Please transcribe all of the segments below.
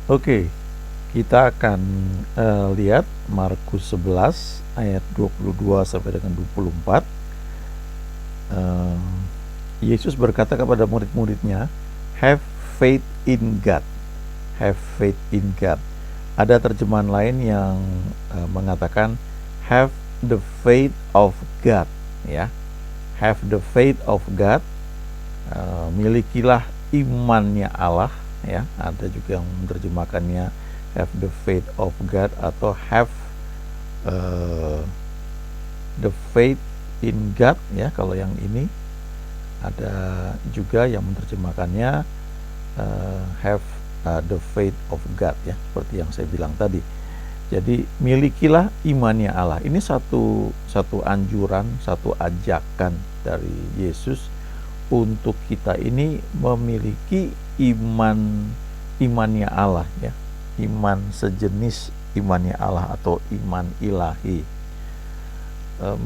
Oke, kita akan lihat Markus 11 ayat 22 sampai dengan 24. Yesus berkata kepada murid-muridnya, "Have faith in God." Have faith in God. Ada terjemahan lain yang mengatakan have the faith of God, ya. Have the faith of God. Milikilah imannya Allah, ya. Ada juga yang menerjemahkannya have the faith of God atau have the faith in God, ya. Kalau yang ini ada juga yang menerjemahkannya have the faith of God, ya, seperti yang saya bilang tadi. Jadi milikilah imannya Allah. Ini satu anjuran, satu ajakan dari Yesus untuk kita ini memiliki imannya Allah, ya. Iman sejenis imannya Allah atau iman ilahi.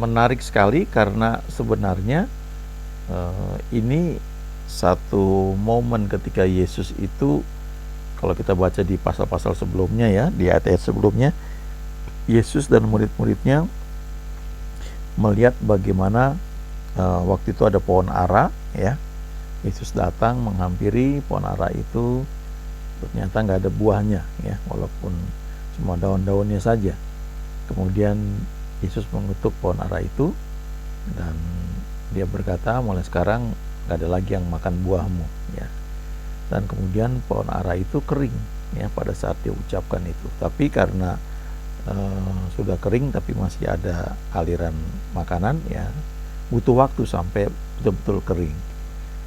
Menarik sekali karena sebenarnya ini satu momen ketika Yesus itu, kalau kita baca di pasal-pasal sebelumnya, ya, di ayat-ayat sebelumnya, Yesus dan murid-muridnya melihat bagaimana waktu itu ada pohon ara, ya. Yesus datang menghampiri pohon ara itu, ternyata nggak ada buahnya, ya, walaupun cuma daun-daunnya saja. Kemudian Yesus mengutuk pohon ara itu dan dia berkata, mulai sekarang nggak ada lagi yang makan buahmu, ya. Dan kemudian pohon ara itu kering, ya, pada saat dia ucapkan itu. Tapi karena sudah kering tapi masih ada aliran makanan, ya, butuh waktu sampai betul-betul kering.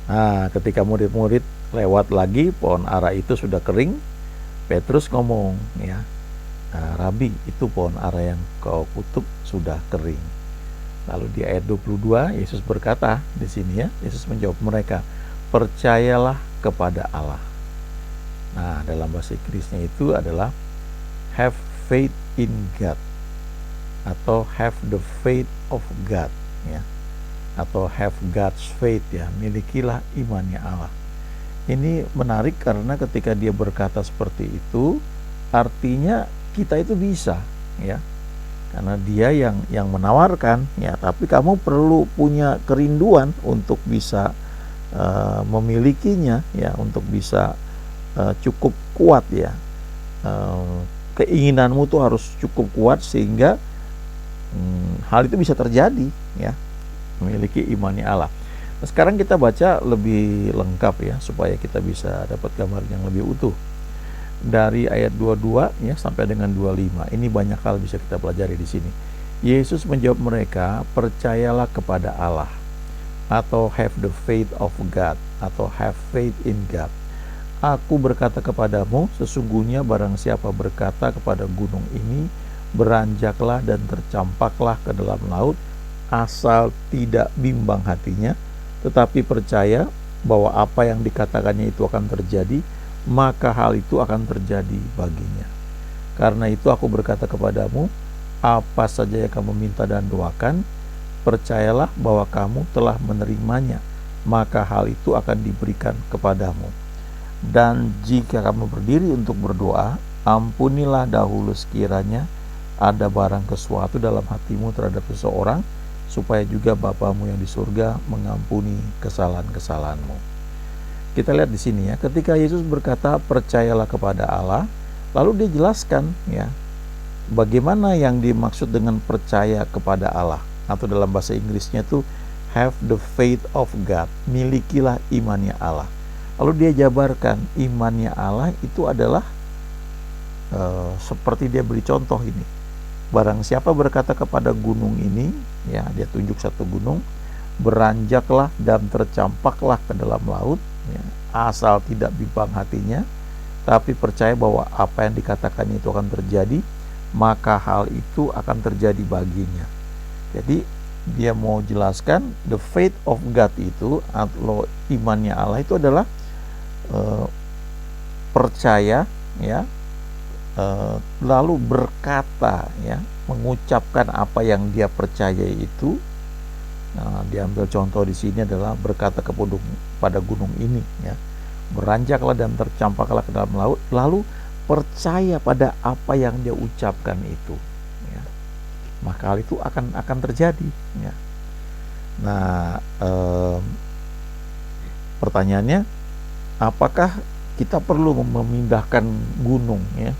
Nah, ketika murid-murid lewat lagi, pohon ara itu sudah kering. Petrus ngomong, ya, "Rabi, itu pohon ara yang kau kutuk sudah kering." Lalu di ayat 22 Yesus berkata di sini, ya, Yesus menjawab mereka, "Percayalah kepada Allah." Nah, dalam bahasa Inggrisnya itu adalah have faith in God atau have the faith of God, ya, atau have God's faith, ya, milikilah imannya Allah. Ini menarik karena ketika dia berkata seperti itu, artinya kita itu bisa, ya, karena dia yang menawarkan, ya, tapi kamu perlu punya kerinduan untuk bisa memilikinya, ya, untuk bisa cukup kuat, ya. Keinginanmu tuh harus cukup kuat sehingga hal itu bisa terjadi, ya, memiliki imannya Allah. Nah, sekarang kita baca lebih lengkap, ya, supaya kita bisa dapat gambar yang lebih utuh. Dari ayat 22, ya, sampai dengan 25. Ini banyak hal bisa kita pelajari di sini. Yesus menjawab mereka, "Percayalah kepada Allah," atau have the faith of God, atau have faith in God. "Aku berkata kepadamu, sesungguhnya barang siapa berkata kepada gunung ini, beranjaklah dan tercampaklah ke dalam laut, asal tidak bimbang hatinya, tetapi percaya bahwa apa yang dikatakannya itu akan terjadi, maka hal itu akan terjadi baginya. Karena itu aku berkata kepadamu, apa saja yang kamu minta dan doakan, percayalah bahwa kamu telah menerimanya, maka hal itu akan diberikan kepadamu. Dan jika kamu berdiri untuk berdoa, ampunilah dahulu sekiranya ada barang sesuatu dalam hatimu terhadap seseorang, supaya juga Bapamu yang di surga mengampuni kesalahan-kesalahanmu." Kita lihat di sini, ya, ketika Yesus berkata percayalah kepada Allah, lalu dia jelaskan, ya, bagaimana yang dimaksud dengan percaya kepada Allah, atau dalam bahasa Inggrisnya itu have the faith of God, milikilah imannya Allah. Lalu dia jabarkan imannya Allah itu adalah seperti dia beri contoh ini. Barang siapa berkata kepada gunung ini, ya, dia tunjuk satu gunung, beranjaklah dan tercampaklah ke dalam laut, ya, asal tidak bimbang hatinya, tapi percaya bahwa apa yang dikatakannya itu akan terjadi, maka hal itu akan terjadi baginya. Jadi dia mau jelaskan the faith of God itu, atau imannya Allah itu adalah percaya, ya, lalu berkata, ya, mengucapkan apa yang dia percaya itu. Nah, diambil contoh di sini adalah berkata pada gunung ini, ya, beranjaklah dan tercampaklah ke dalam laut, lalu percaya pada apa yang dia ucapkan itu, ya, maka hal itu akan terjadi, ya. Nah, pertanyaannya, apakah kita perlu memindahkan gunung, ya?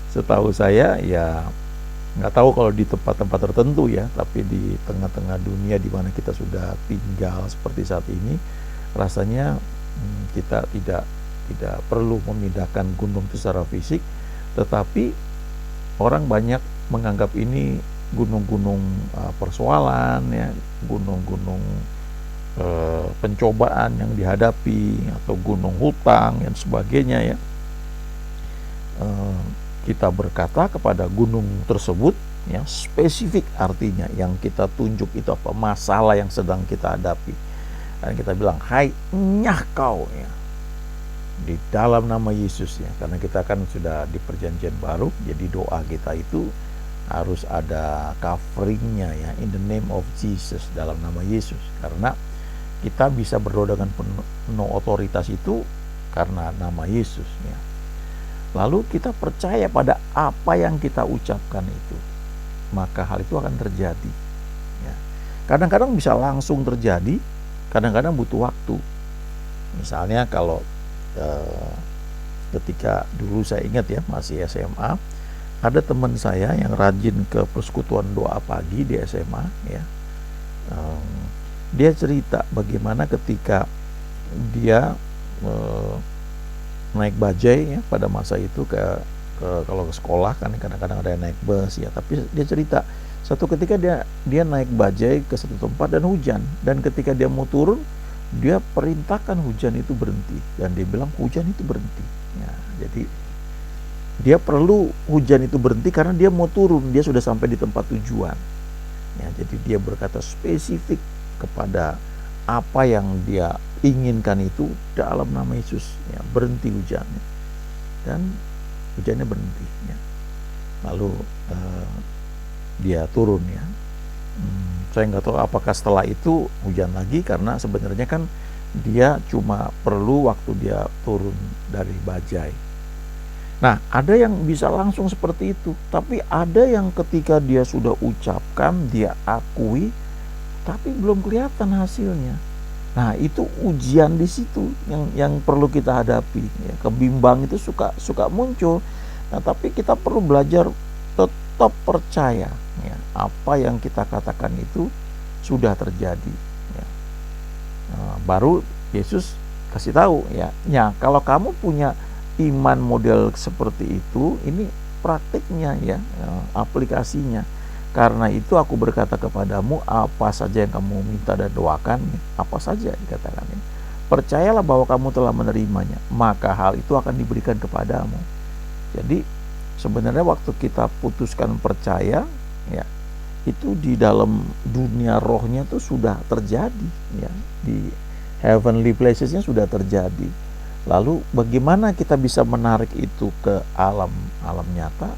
Setahu saya ya nggak tahu kalau di tempat-tempat tertentu ya, tapi di tengah-tengah dunia di mana kita sudah tinggal seperti saat ini, rasanya kita tidak perlu memindahkan gunung itu secara fisik, tetapi orang banyak menganggap ini gunung-gunung persoalan, ya, gunung-gunung pencobaan yang dihadapi, atau gunung hutang dan sebagainya, ya. Kita berkata kepada gunung tersebut, ya, spesifik artinya yang kita tunjuk itu apa, masalah yang sedang kita hadapi, dan kita bilang, hai nyah kau, ya, di dalam nama Yesus, ya, karena kita kan sudah di perjanjian baru, jadi doa kita itu harus ada coveringnya, ya, in the name of Jesus, dalam nama Yesus, karena kita bisa berdoa dengan penuh otoritas itu karena nama Yesus, ya. Lalu kita percaya pada apa yang kita ucapkan itu, maka hal itu akan terjadi, ya. Kadang-kadang bisa langsung terjadi, kadang-kadang butuh waktu. Misalnya kalau ketika dulu saya ingat ya, masih SMA, ada teman saya yang rajin ke persekutuan doa pagi di SMA, ya. Dia cerita bagaimana ketika dia naik bajai, ya, pada masa itu kalau ke sekolah kan kadang-kadang ada yang naik bus, ya, tapi dia cerita satu ketika dia naik bajai ke satu tempat dan hujan, dan ketika dia mau turun dia perintahkan hujan itu berhenti, dan dia bilang hujan itu berhenti, ya. Jadi dia perlu hujan itu berhenti karena dia mau turun, dia sudah sampai di tempat tujuan, ya. Jadi dia berkata spesifik kepada apa yang dia inginkan itu dalam nama Yesus, ya, berhenti hujannya, dan hujannya berhenti, ya. Lalu dia turun, ya. Saya nggak tahu apakah setelah itu hujan lagi, karena sebenarnya kan dia cuma perlu waktu dia turun dari bajai. Nah, ada yang bisa langsung seperti itu, tapi ada yang ketika dia sudah ucapkan, dia akui, tapi belum kelihatan hasilnya. Nah, itu ujian di situ yang perlu kita hadapi, ya. Kebimbang itu suka muncul. Nah, tapi kita perlu belajar tetap percaya, ya, apa yang kita katakan itu sudah terjadi, ya. Nah, baru Yesus kasih tahu, ya, kalau kamu punya iman model seperti itu, ini praktiknya, ya, aplikasinya. Karena itu aku berkata kepadamu, apa saja yang kamu minta dan doakan, apa saja dikatakannya, percayalah bahwa kamu telah menerimanya, maka hal itu akan diberikan kepadamu. Jadi sebenarnya waktu kita putuskan percaya, ya, itu di dalam dunia rohnya itu sudah terjadi, ya, di heavenly places-nya sudah terjadi. Lalu bagaimana kita bisa menarik itu ke alam nyata?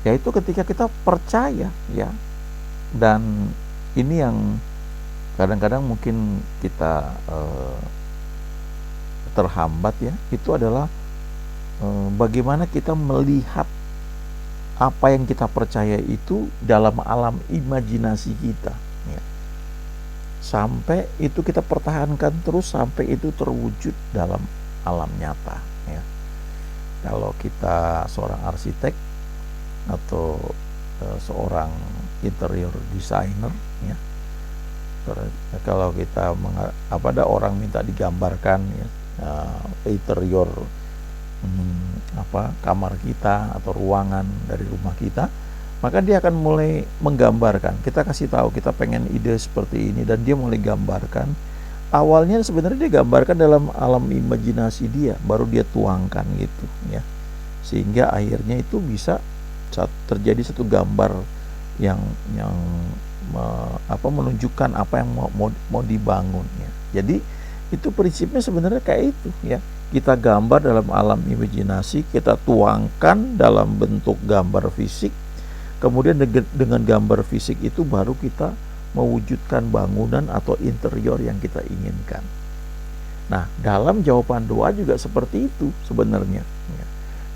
Yaitu ketika kita percaya, ya. Dan ini yang kadang-kadang mungkin kita terhambat, ya, itu adalah bagaimana kita melihat apa yang kita percaya itu dalam alam imajinasi kita, ya. Sampai itu kita pertahankan terus sampai itu terwujud dalam alam nyata, ya. Kalau kita seorang arsitek atau seorang interior designer, ya, kalau kita ada orang minta digambarkan, ya, interior kamar kita atau ruangan dari rumah kita, maka dia akan mulai menggambarkan. Kita kasih tahu kita pengen ide seperti ini, dan dia mulai gambarkan. Awalnya sebenarnya dia gambarkan dalam alam imajinasi dia, baru dia tuangkan gitu, ya, sehingga akhirnya itu bisa terjadi satu gambar yang menunjukkan apa yang mau dibangun, ya. Jadi itu prinsipnya sebenarnya kayak itu, ya. Kita gambar dalam alam imajinasi, kita tuangkan dalam bentuk gambar fisik, kemudian dengan gambar fisik itu baru kita mewujudkan bangunan atau interior yang kita inginkan. Nah, dalam jawaban doa juga seperti itu sebenarnya, ya.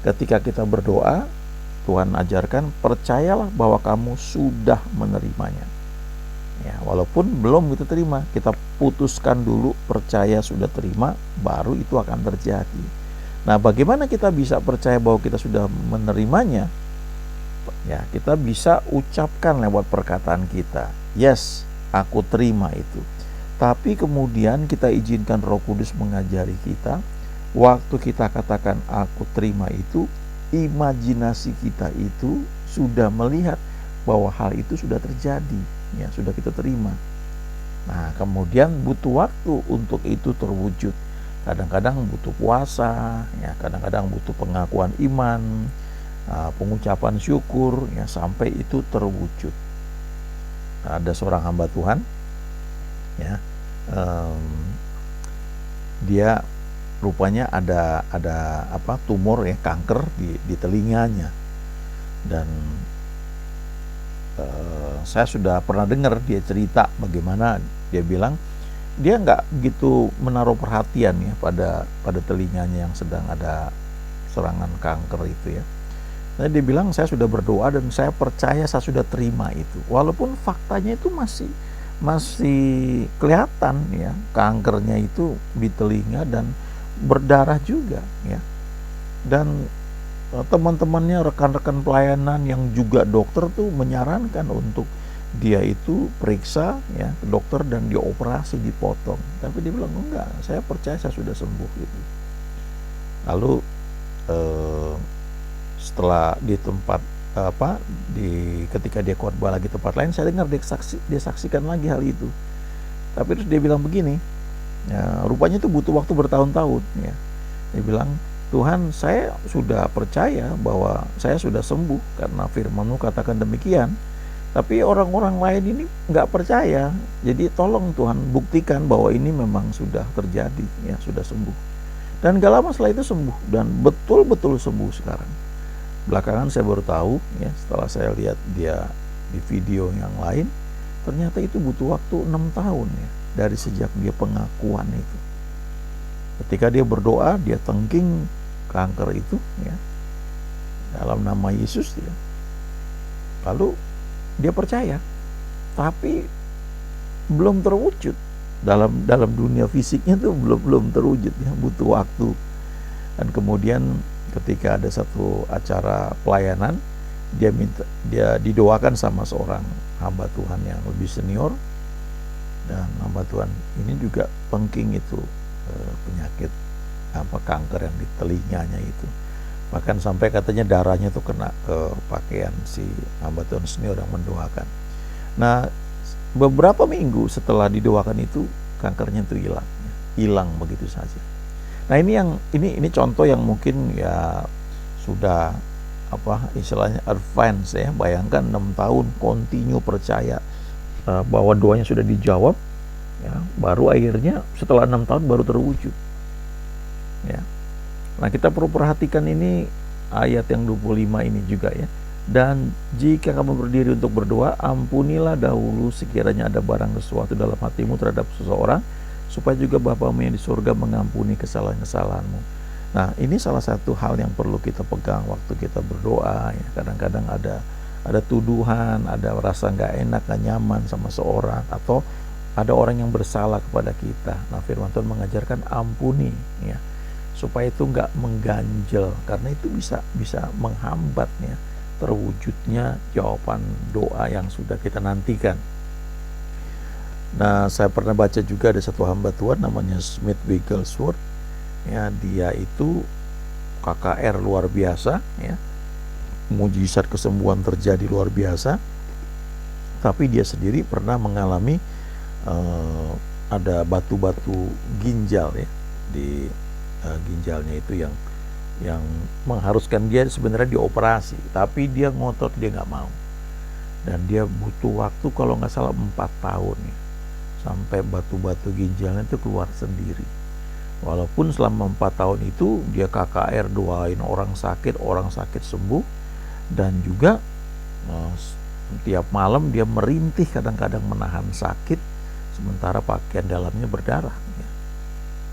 ketika kita berdoa, Tuhan ajarkan, percayalah bahwa kamu sudah menerimanya. Ya, walaupun belum kita terima, kita putuskan dulu percaya sudah terima, baru itu akan terjadi. Nah, bagaimana kita bisa percaya bahwa kita sudah menerimanya? Ya, kita bisa ucapkan lewat perkataan kita, yes, aku terima itu. Tapi kemudian kita izinkan Roh Kudus mengajari kita. Waktu kita katakan aku terima itu, imajinasi kita itu sudah melihat bahwa hal itu sudah terjadi, ya, sudah kita terima. Nah, kemudian butuh waktu untuk itu terwujud. Kadang-kadang butuh puasa, ya, kadang-kadang butuh pengakuan iman, pengucapan syukur, ya, sampai itu terwujud. Ada seorang hamba Tuhan, ya, dia rupanya ada tumor, ya, kanker di telinganya. Dan saya sudah pernah dengar dia cerita bagaimana dia bilang dia nggak begitu menaruh perhatian, ya, pada telinganya yang sedang ada serangan kanker itu, ya. Nah, dia bilang saya sudah berdoa dan saya percaya saya sudah terima itu, walaupun faktanya itu masih kelihatan, ya, kankernya itu di telinga dan berdarah juga, ya. Dan teman-temannya, rekan-rekan pelayanan yang juga dokter tuh menyarankan untuk dia itu periksa, ya, ke dokter dan dioperasi, dipotong. Tapi dia bilang enggak, saya percaya saya sudah sembuh gitu. Lalu setelah di tempat ketika dia khotbah lagi tempat lain, saya dengar dia saksikan lagi hal itu. Tapi terus dia bilang begini, ya, rupanya itu butuh waktu bertahun-tahun, ya. Dia bilang, Tuhan, saya sudah percaya bahwa saya sudah sembuh karena firman-Mu katakan demikian. Tapi orang-orang lain ini nggak percaya. Jadi tolong Tuhan buktikan bahwa ini memang sudah terjadi, ya, sudah sembuh. Dan gak lama setelah itu sembuh dan betul-betul sembuh sekarang. Belakangan saya baru tahu, ya, setelah saya lihat dia di video yang lain, ternyata itu butuh waktu 6 tahun, ya, dari sejak dia pengakuan itu. Ketika dia berdoa, dia tengking kanker itu, ya, dalam nama Yesus, ya. Lalu dia percaya, tapi belum terwujud dalam dunia fisiknya tuh belum terwujud, ya, butuh waktu. Dan kemudian ketika ada satu acara pelayanan, dia didoakan sama seorang hamba Tuhan yang lebih senior, dan hamba Tuhan ini juga tengking itu penyakit kanker yang di telinganya itu. Bahkan sampai katanya darahnya tuh kena ke pakaian si hamba Tuhan senior yang mendoakan. Nah, beberapa minggu setelah didoakan itu, kankernya itu hilang begitu saja. Nah, ini contoh yang mungkin, ya, sudah istilahnya advance, ya. Bayangkan 6 tahun continue percaya bahwa doanya sudah dijawab, ya, baru akhirnya setelah 6 tahun baru terwujud, ya. Nah, kita perlu perhatikan ini ayat yang 25 ini juga, ya. Dan jika kamu berdiri untuk berdoa, ampunilah dahulu sekiranya ada barang sesuatu dalam hatimu terhadap seseorang, supaya juga Bapamu yang di surga mengampuni kesalahan-kesalahanmu. Nah, ini salah satu hal yang perlu kita pegang waktu kita berdoa, ya. Kadang-kadang ada tuduhan, ada rasa nggak enak, nggak nyaman sama seorang, atau ada orang yang bersalah kepada kita. Nah, firman Tuhan mengajarkan ampuni, ya, supaya itu nggak mengganjel, karena itu bisa menghambat, ya, terwujudnya jawaban doa yang sudah kita nantikan. Nah, saya pernah baca juga ada satu hamba Tuhan namanya Smith Wigglesworth, ya, dia itu KKR luar biasa, ya, mujizat kesembuhan terjadi luar biasa. Tapi dia sendiri pernah mengalami ada batu-batu ginjal, ya, di ginjalnya itu yang mengharuskan dia sebenarnya dioperasi, tapi dia ngotot, dia nggak mau. Dan dia butuh waktu kalau nggak salah 4 tahun, ya, sampai batu-batu ginjalnya itu keluar sendiri. Walaupun selama 4 tahun itu dia KKR doain orang sakit sembuh, dan juga tiap malam dia merintih, kadang-kadang menahan sakit sementara pakaian dalamnya berdarah, ya.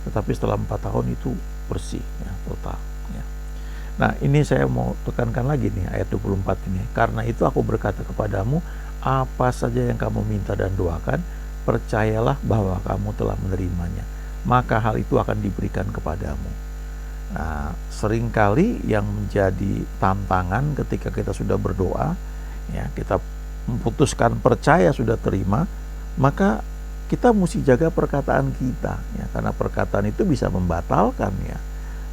Tetapi setelah 4 tahun itu bersih, ya, total, ya. Nah, ini saya mau tekankan lagi nih ayat 24 ini. Karena itu aku berkata kepadamu, apa saja yang kamu minta dan doakan, percayalah bahwa kamu telah menerimanya, maka hal itu akan diberikan kepadamu. Nah, seringkali yang menjadi tantangan ketika kita sudah berdoa, ya, kita memutuskan percaya sudah terima, maka kita mesti jaga perkataan kita, ya, karena perkataan itu bisa membatalkan, ya,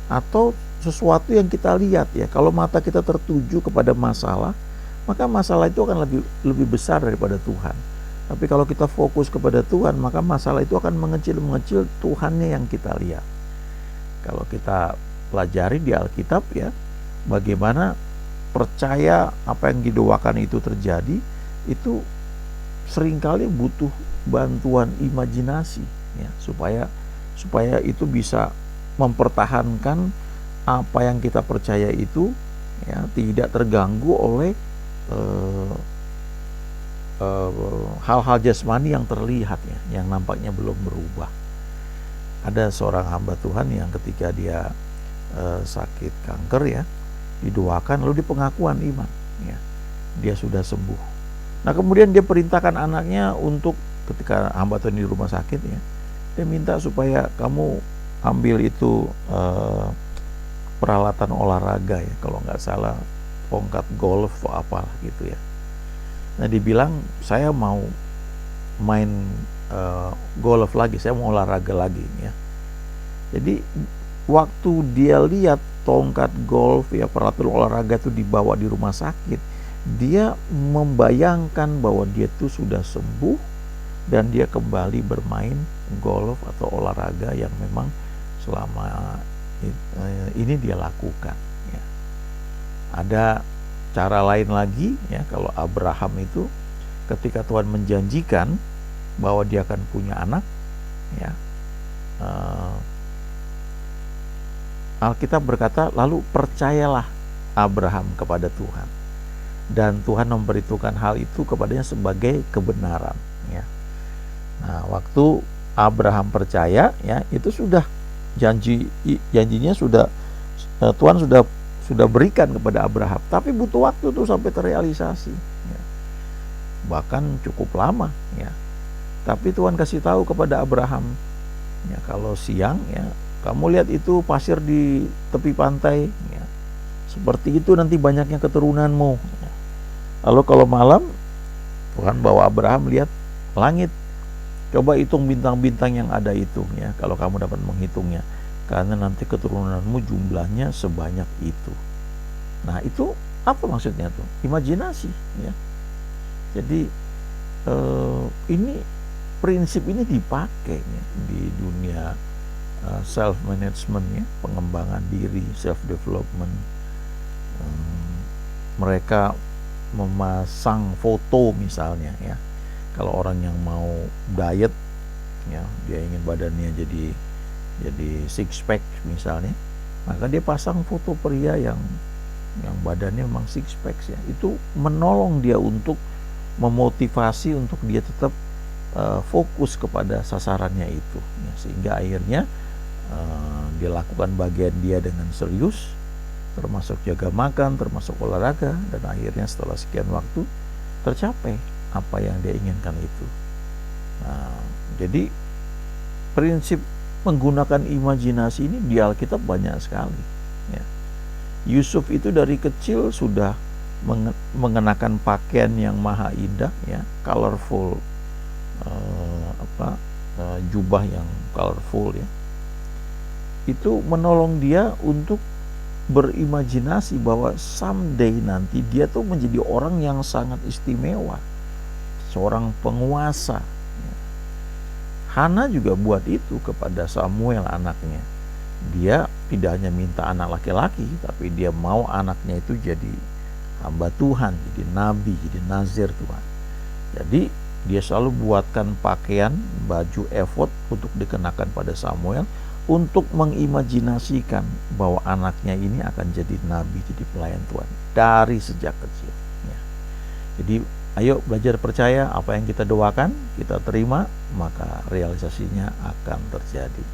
atau sesuatu yang kita lihat, ya. Kalau mata kita tertuju kepada masalah, maka masalah itu akan lebih besar daripada Tuhan. Tapi kalau kita fokus kepada Tuhan, maka masalah itu akan mengecil Tuhannya yang kita lihat. Kalau kita pelajari di Alkitab, ya, bagaimana percaya apa yang didoakan itu terjadi, itu seringkali butuh bantuan imajinasi, ya, supaya itu bisa mempertahankan apa yang kita percaya itu, ya, tidak terganggu oleh hal-hal jasmani yang terlihat, ya, yang nampaknya belum berubah. Ada seorang hamba Tuhan yang ketika dia sakit kanker, ya, didoakan lalu di pengakuan iman, ya, dia sudah sembuh. Nah, kemudian dia perintahkan anaknya untuk ketika hamba Tuhan di rumah sakit, ya, dia minta supaya kamu ambil itu peralatan olahraga, ya, kalau nggak salah tongkat golf atau apalah gitu, ya. Nah, dibilang saya mau main golf lagi, saya mau olahraga lagi, ya. Jadi waktu dia lihat tongkat golf, ya, peralatan olahraga itu dibawa di rumah sakit, dia membayangkan bahwa dia itu sudah sembuh dan dia kembali bermain golf atau olahraga yang memang selama ini dia lakukan, ya. Ada cara lain lagi, ya, kalau Abraham itu ketika Tuhan menjanjikan bahwa dia akan punya anak, ya, Alkitab berkata, lalu percayalah Abraham kepada Tuhan, dan Tuhan memberitahukan hal itu kepadanya sebagai kebenaran, ya. Nah, waktu Abraham percaya, ya, itu sudah janjinya sudah Tuhan sudah berikan kepada Abraham, tapi butuh waktu tuh sampai terrealisasi, ya. Bahkan cukup lama, ya. Tapi Tuhan kasih tahu kepada Abraham, ya, kalau siang, ya, kamu lihat itu pasir di tepi pantai, ya, seperti itu nanti banyaknya keturunanmu, ya. Lalu kalau malam Tuhan bawa Abraham lihat langit, coba hitung bintang-bintang yang ada itu, ya, kalau kamu dapat menghitungnya, karena nanti keturunanmu jumlahnya sebanyak itu. Nah, itu apa maksudnya tuh? Imajinasi, ya. Jadi ini prinsip ini dipakai, ya, di dunia self management, ya, pengembangan diri, self development. Mereka memasang foto misalnya, ya, kalau orang yang mau diet, ya, dia ingin badannya jadi six pack misalnya, maka dia pasang foto pria yang badannya memang six pack, ya. Itu menolong dia untuk memotivasi untuk dia tetap fokus kepada sasarannya itu, ya, sehingga akhirnya dia lakukan bagian dia dengan serius, termasuk jaga makan, termasuk olahraga, dan akhirnya setelah sekian waktu tercapai apa yang dia inginkan itu. Nah, jadi prinsip menggunakan imajinasi ini di Alkitab banyak sekali, ya. Yusuf itu dari kecil sudah mengenakan pakaian yang maha indah, ya, colorful, jubah yang colorful, ya. Itu menolong dia untuk berimajinasi bahwa someday nanti dia tuh menjadi orang yang sangat istimewa, seorang penguasa. Hana juga buat itu kepada Samuel anaknya. Dia tidak hanya minta anak laki-laki, tapi dia mau anaknya itu jadi hamba Tuhan, jadi nabi, jadi nazir Tuhan. Jadi dia selalu buatkan pakaian, baju efod untuk dikenakan pada Samuel, untuk mengimajinasikan bahwa anaknya ini akan jadi nabi, jadi pelayan Tuhan dari sejak kecil, ya. Jadi ayo belajar percaya, apa yang kita doakan kita terima, maka realisasinya akan terjadi.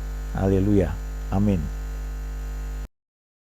Haleluya, amin.